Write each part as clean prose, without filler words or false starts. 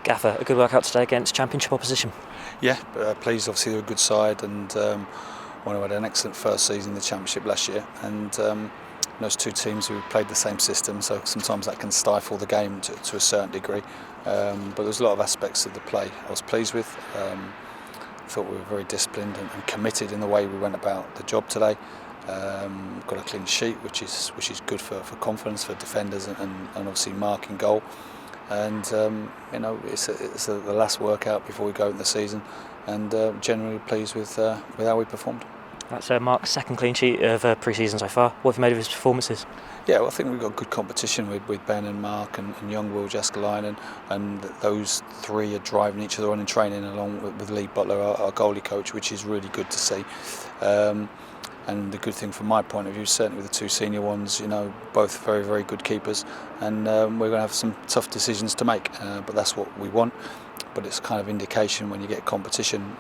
Gaffer, a good workout today against Championship opposition. Yeah, pleased. Obviously they're a good side, and one who had an excellent first season in the Championship last year. And those two teams who played the same system, so sometimes that can stifle the game to a certain degree. But there's a lot of aspects of the play I was pleased with. I thought we were very disciplined and committed in the way we went about the job today. Got a clean sheet, which is good for confidence for defenders and obviously marking goal. And it's the last workout before we go into the season, and generally pleased with how we performed. That's Mark's second clean sheet of pre-season so far. What have you made of his performances? Yeah, well, I think we've got good competition with Ben and Mark and young Will Jaskalainen, and those three are driving each other on in training along with Lee Butler, our goalie coach, which is really good to see. And the good thing from my point of view, certainly with the two senior ones, both very, very good keepers, and we're going to have some tough decisions to make, but that's what we want. But it's kind of indication when you get competition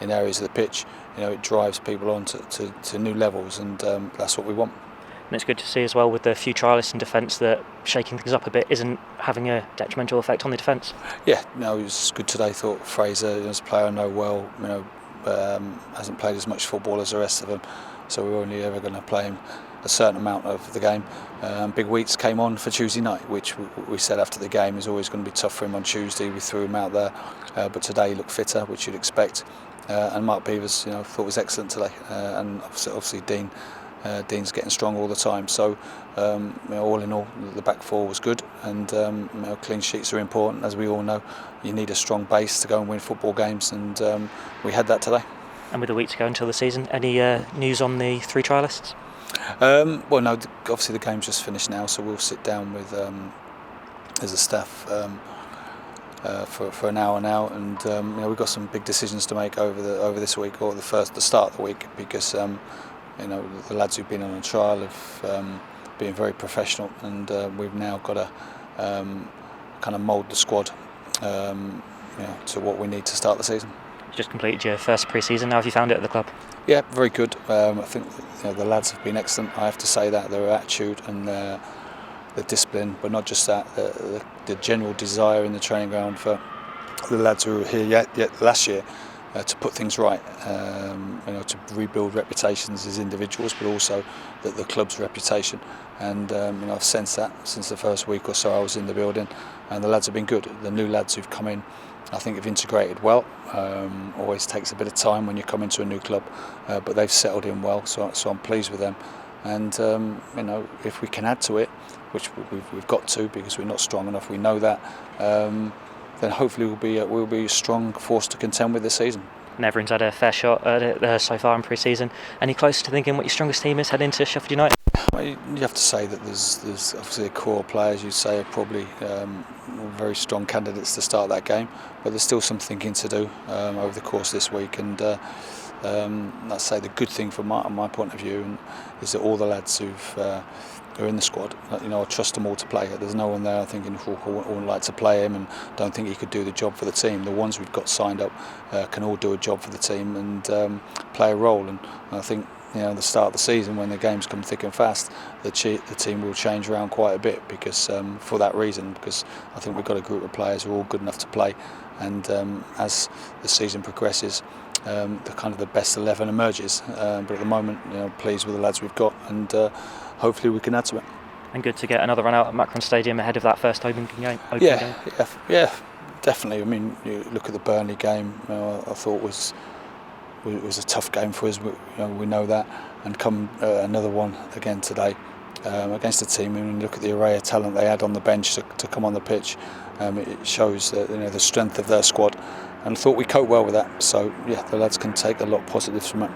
in areas of the pitch, it drives people on to new levels, and that's what we want. And it's good to see as well with the few trialists in defence that shaking things up a bit isn't having a detrimental effect on the defence. Yeah, no, it was good today. I thought Fraser, as a player I know well, hasn't played as much football as the rest of them, so we're only ever going to play him a certain amount of the game. Big Wheats came on for Tuesday night, which we said after the game is always going to be tough for him on Tuesday. We threw him out there, but today he looked fitter, which you'd expect. And Mark Beavers, thought was excellent today, and obviously Dean's getting strong all the time. So all in all, the back four was good, and clean sheets are important, as we all know. You need a strong base to go and win football games, and we had that today. And with a week to go until the season, any news on the three trialists? Well, no, obviously the game's just finished now, so we'll sit down with as a staff for an hour now, and we've got some big decisions to make over this week, or the start of the week, because the lads who've been on a trial have been very professional, and we've now got to kind of mould the squad to what we need to start the season. You just completed your first pre-season. How have you found it at the club? Yeah, very good. I think the lads have been excellent. I have to say that their attitude and their discipline, but not just that, the general desire in the training ground for the lads who were here yet last year to put things right, to rebuild reputations as individuals, but also the club's reputation. And I've sensed that since the first week or so I was in the building, and the lads have been good. The new lads who've come in, I think, have integrated well. Always takes a bit of time when you come into a new club, but they've settled in well, so I'm pleased with them. And if we can add to it, which we've got to, because we're not strong enough, we know that, then hopefully we'll be a strong force to contend with this season. And everyone's had a fair shot at it so far in pre-season. Any closer to thinking what your strongest team is heading into Sheffield United? Well, you have to say that there's obviously a core of players you'd say are probably very strong candidates to start that game, but there's still some thinking to do over the course of this week. And I'd say the good thing from my point of view is that all the lads who are in the squad, I trust them all to play. There's no one there thinking, I wouldn't like to play him and don't think he could do the job for the team. The ones we've got signed up can all do a job for the team and play a role. And I think the start of the season, when the games come thick and fast, the team will change around quite a bit, because for that reason, because I think we've got a group of players who are all good enough to play, and as the season progresses, the best 11 emerges. But at the moment, pleased with the lads we've got, and hopefully we can add to it. And good to get another run out at Macron Stadium ahead of that first opening game. Yeah, definitely. I mean, you look at the Burnley game. I thought was a tough game for us. We know that, and come another one again today against a team. When you look at the array of talent they had on the bench to come on the pitch, it shows that the strength of their squad. And I thought we coped well with that. So yeah, the lads can take a lot of positives from it.